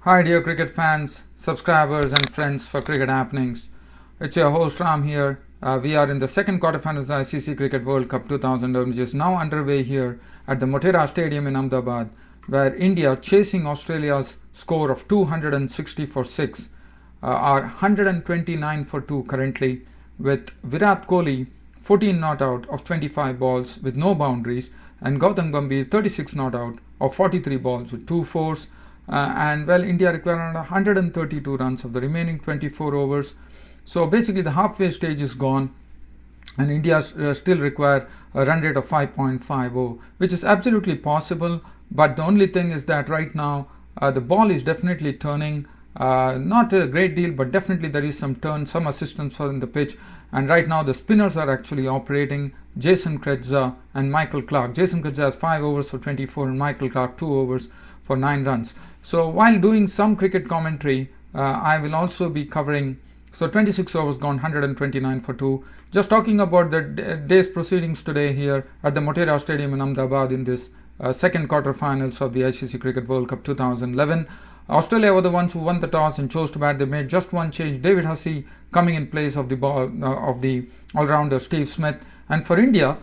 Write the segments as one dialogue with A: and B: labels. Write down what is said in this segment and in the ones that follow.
A: Hi dear cricket fans, subscribers and friends for Cricket Happenings. It's your host Ram here. We are in the second quarterfinals of the ICC Cricket World Cup 2011, which is now underway here at the Motera Stadium in Ahmedabad, where India, chasing Australia's score of 260 for 6, are 129 for 2 currently, with Virat Kohli 14 not out of 25 balls with no boundaries, and Gautam Gambhir 36 not out of 43 balls with 2 fours. India required around 132 runs of the remaining 24 overs. So basically the halfway stage is gone, and India still require a run rate of 5.50, which is absolutely possible. But the only thing is that right now the ball is definitely turning, not a great deal, but definitely there is some turn, some assistance in the pitch. And right now the spinners are actually operating, Jason Krejza and Michael Clarke. Jason Krejza has 5 overs for 24 and Michael Clarke 2 overs for 9 runs. So while doing some cricket commentary, I will also be covering, so 26 overs gone, 129 for 2. Just talking about the day's proceedings today here at the Motera Stadium in Ahmedabad in this second quarterfinals of the ICC Cricket World Cup 2011. Australia were the ones who won the toss and chose to bat. They made just one change, David Hussey coming in place of the all-rounder Steve Smith. And for India,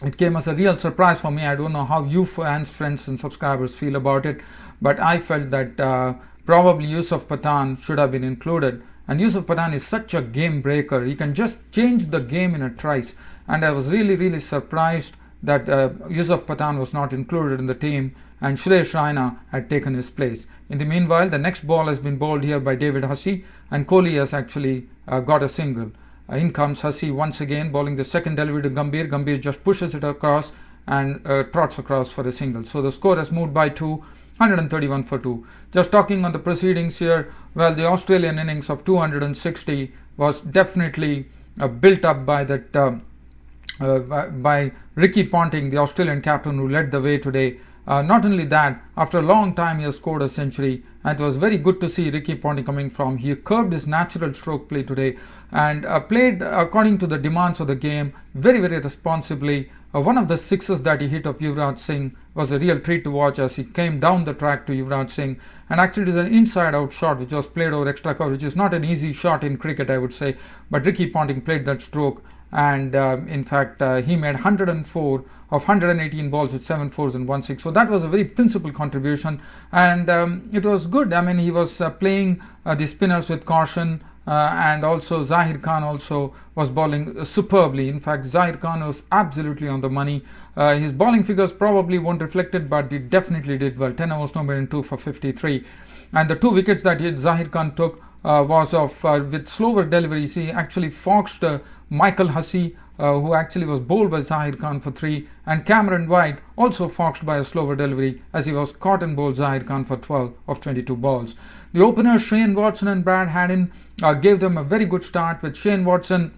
A: it came as a real surprise for me. I don't know how you fans, friends and subscribers feel about it, but I felt that probably Yusuf Pathan should have been included. And Yusuf Pathan is such a game breaker. He can just change the game in a trice. And I was really surprised that Yusuf Pathan was not included in the team and Suresh Raina had taken his place. In the meanwhile, the next ball has been bowled here by David Hussey, and Kohli has actually got a single. In comes Hussey once again, bowling the second delivery to Gambhir. Gambhir just pushes it across and trots across for a single. So the score has moved by 2, 131 for 2. Just talking on the proceedings here, well, the Australian innings of 260 was definitely built up by that by Ricky Ponting, the Australian captain who led the way today. Not only that, after a long time he has scored a century, and it was very good to see Ricky Ponting coming from. He curbed his natural stroke play today and played according to the demands of the game very responsibly. One of the sixes that he hit of Yuvraj Singh was a real treat to watch as he came down the track to Yuvraj Singh, and actually it is an inside out shot which was played over extra cover, which is not an easy shot in cricket, I would say, but Ricky Ponting played that stroke. And in fact he made 104 of 118 balls with 7 fours and 1 6. So that was a very principled contribution, and it was good. I mean, he was playing the spinners with caution, and also Zahir Khan also was bowling superbly. In fact, Zahir Khan was absolutely on the money. His bowling figures probably won't reflect it, but he definitely did well. 10 overs, no more than 2 for 53. And the 2 wickets that Zahir Khan took was of with slower deliveries. He actually foxed Michael Hussey, who actually was bowled by Zahir Khan for 3, and Cameron White also foxed by a slower delivery as he was caught and bowled Zahir Khan for 12 of 22 balls. The openers Shane Watson and Brad Haddin gave them a very good start, with Shane Watson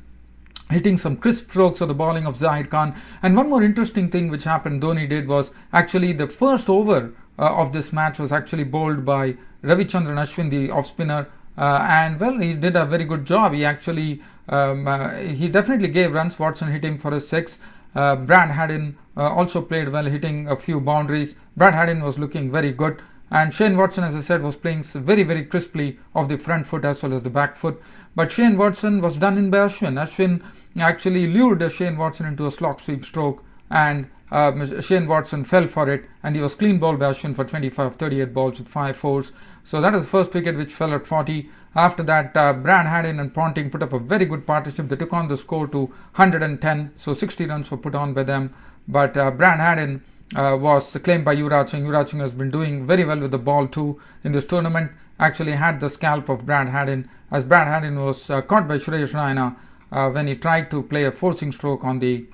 A: hitting some crisp strokes of the bowling of Zahir Khan. And one more interesting thing which happened, Dhoni did, was actually the first over of this match was actually bowled by Ravichandran Ashwin, the off spinner. And well, he did a very good job. He actually he definitely gave runs. Watson hit him for a 6. Brad Haddin also played well, hitting a few boundaries. Brad Haddin was looking very good, and Shane Watson, as I said, was playing very crisply off the front foot as well as the back foot. But Shane Watson was done in by Ashwin. Ashwin actually lured Shane Watson into a slog sweep stroke, and Shane Watson fell for it, and he was clean bowled by Ashwin for 25 38 balls with 5 fours. So that is the first wicket, which fell at 40. After that, Brad Haddin and Ponting put up a very good partnership. They took on the score to 110, so 60 runs were put on by them. But Brad Haddin was claimed by Yuvraj Singh. Yuvraj Singh has been doing very well with the ball too in this tournament. Actually had the scalp of Brad Haddin, as Brad Haddin was caught by Suresh Raina when he tried to play a forcing stroke on the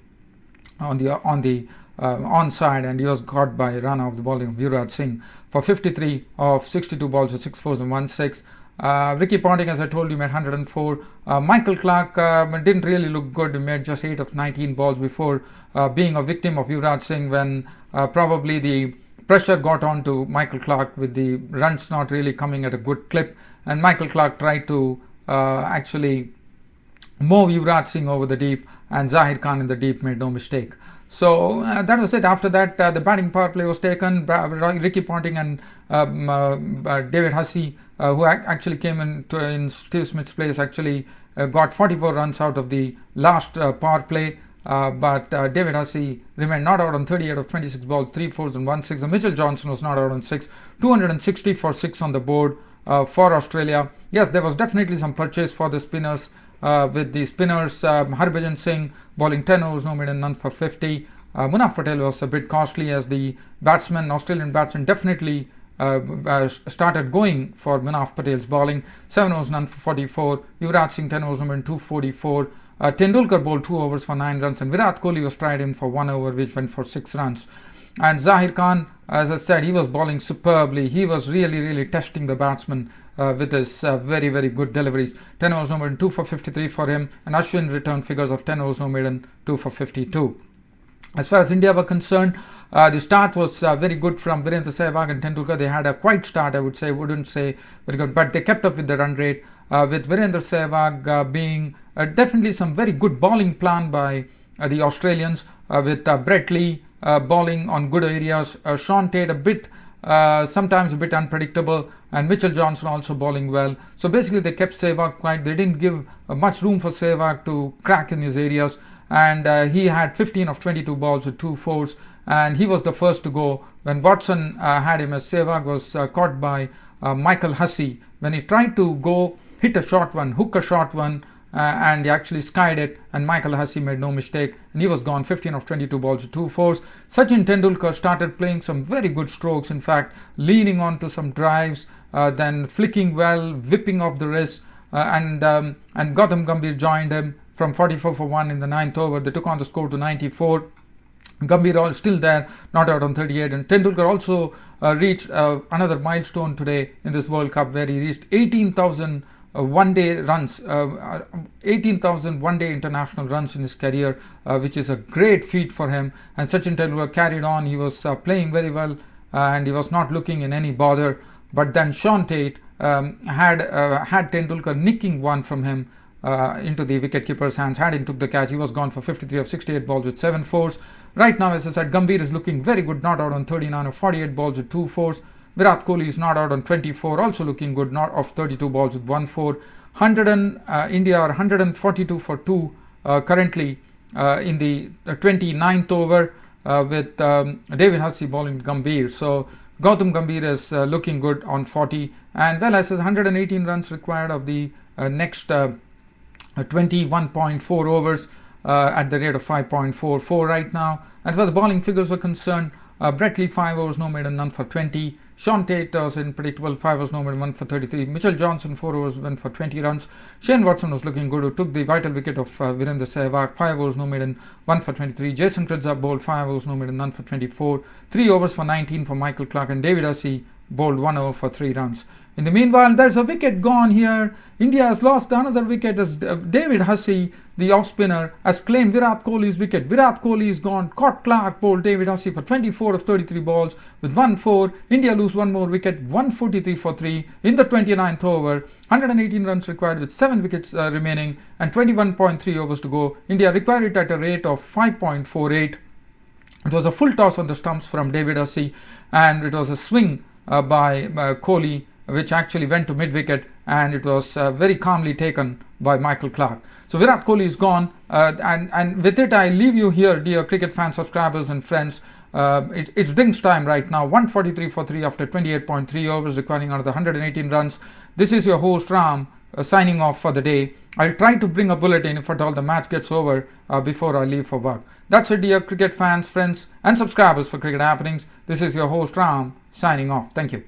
A: onside, and he was caught by a run off the bowling of Yuvraj Singh for 53 of 62 balls with 6 fours and 1 6. Ricky Ponting, as I told you, made 104. Michael Clarke didn't really look good. He made just 8 of 19 balls before being a victim of Yuvraj Singh when probably the pressure got on to Michael Clarke with the runs not really coming at a good clip, and Michael Clarke tried to actually Move Yuvraj Singh over the deep, and Zahir Khan in the deep made no mistake. So that was it. After that, the batting power play was taken. Ricky Ponting and David Hussey, who actually came in Steve Smith's place, actually got 44 runs out of the last power play. But David Hussey remained not out on 38 of 26 balls, 3 fours and 1 6. Mitchell Johnson was not out on 6. 260 for 6 on the board for Australia. Yes, there was definitely some purchase for the spinners. With the spinners, Harbhajan Singh bowling 10 overs, no maiden, none for 50. Munaf Patel was a bit costly as the Australian batsman definitely started going for Munaf Patel's bowling. 7 overs, none for 44. Yuvraj Singh 10 overs, no maiden, 244. Tendulkar bowled 2 overs for 9 runs, and Virat Kohli was tried in for 1 over, which went for 6 runs. And Zahir Khan, as I said, he was bowling superbly. He was really testing the batsman with his very good deliveries. 10 overs no maiden, 2 for 53 for him, and Ashwin returned figures of 10 overs no maiden, 2 for 52. As far as India were concerned, the start was very good from Virendra Sehwag and Tendulkar. They had a quiet start, I would say, wouldn't say very good, but they kept up with the run rate, with Virendra Sehwag being definitely some very good bowling plan by the Australians, with Brett Lee bowling on good areas, Sean Tate a bit sometimes a bit unpredictable, and Mitchell Johnson also bowling well. So basically they kept Sehwag quiet. They didn't give much room for Sehwag to crack in his areas, and he had 15 of 22 balls with 2 fours, and he was the first to go when Watson had him, as Sehwag was caught by Michael Hussey when he tried to go hit a short one, hook a short one, and he actually skied it, and Michael Hussey made no mistake, and he was gone. 15 of 22 balls with 2 fours. Sachin Tendulkar started playing some very good strokes, in fact leaning on to some drives, then flicking well, whipping off the wrist, and Gautam Gambhir joined him from 44 for 1 in the 9th over. They took on the score to 94. Gambhir all still there, not out on 38, and Tendulkar also reached another milestone today in this World Cup, where he reached 18,000 one-day runs, 18,000 one-day international runs in his career, which is a great feat for him. And Sachin Tendulkar carried on. He was playing very well, and he was not looking in any bother. But then Sean Tate had Tendulkar nicking one from him into the wicketkeeper's hands. Had he took the catch, he was gone for 53 of 68 balls with 7 fours. Right now, as I said, Gambhir is looking very good, not out on 39 of 48 balls with 2 fours. Virat Kohli is not out on 24, also looking good, not off 32 balls with 1 4. India are 142 for 2 currently in the 29th over, with David Hussey bowling Gambhir. So Gautam Gambhir is looking good on 40, and well, I says 118 runs required of the next 21.4 overs at the rate of 5.44 right now. As far as the bowling figures were concerned, Brett Lee 5 overs no maiden, none for 20. Sean Tate was unpredictable, 5 overs no maiden, 1 for 33. Mitchell Johnson 4 overs, 1 for 20 runs. Shane Watson was looking good, who took the vital wicket of Virendra Sehwag. 5 overs no maiden, 1 for 23. Jason Krejza bowled 5 overs no maiden, none for 24. 3 overs for 19 for Michael Clarke, and David Hussey bowled 1 over for 3 runs. In the meanwhile, there's a wicket gone here. India has lost another wicket as David Hussey, the off-spinner, has claimed Virat Kohli's wicket. Virat Kohli is gone. Caught Clarke, bowled David Hussey for 24 of 33 balls with 1 4. India lose one more wicket, 143 for 3 in the 29th over. 118 runs required with 7 wickets remaining and 21.3 overs to go. India required it at a rate of 5.48. It was a full toss on the stumps from David Hussey, and it was a swing by Kohli, which actually went to mid-wicket, and it was very calmly taken by Michael Clarke. So Virat Kohli is gone, and with it I leave you here, dear cricket fan subscribers and friends. It's drinks time right now. 143 for 3 after 28.3 overs, requiring another 118 runs. This is your host Ram signing off for the day. I'll try to bring a bulletin if at all the match gets over before I leave for work. That's it, dear cricket fans, friends and subscribers for Cricket Happenings. This is your host Ram signing off. Thank you.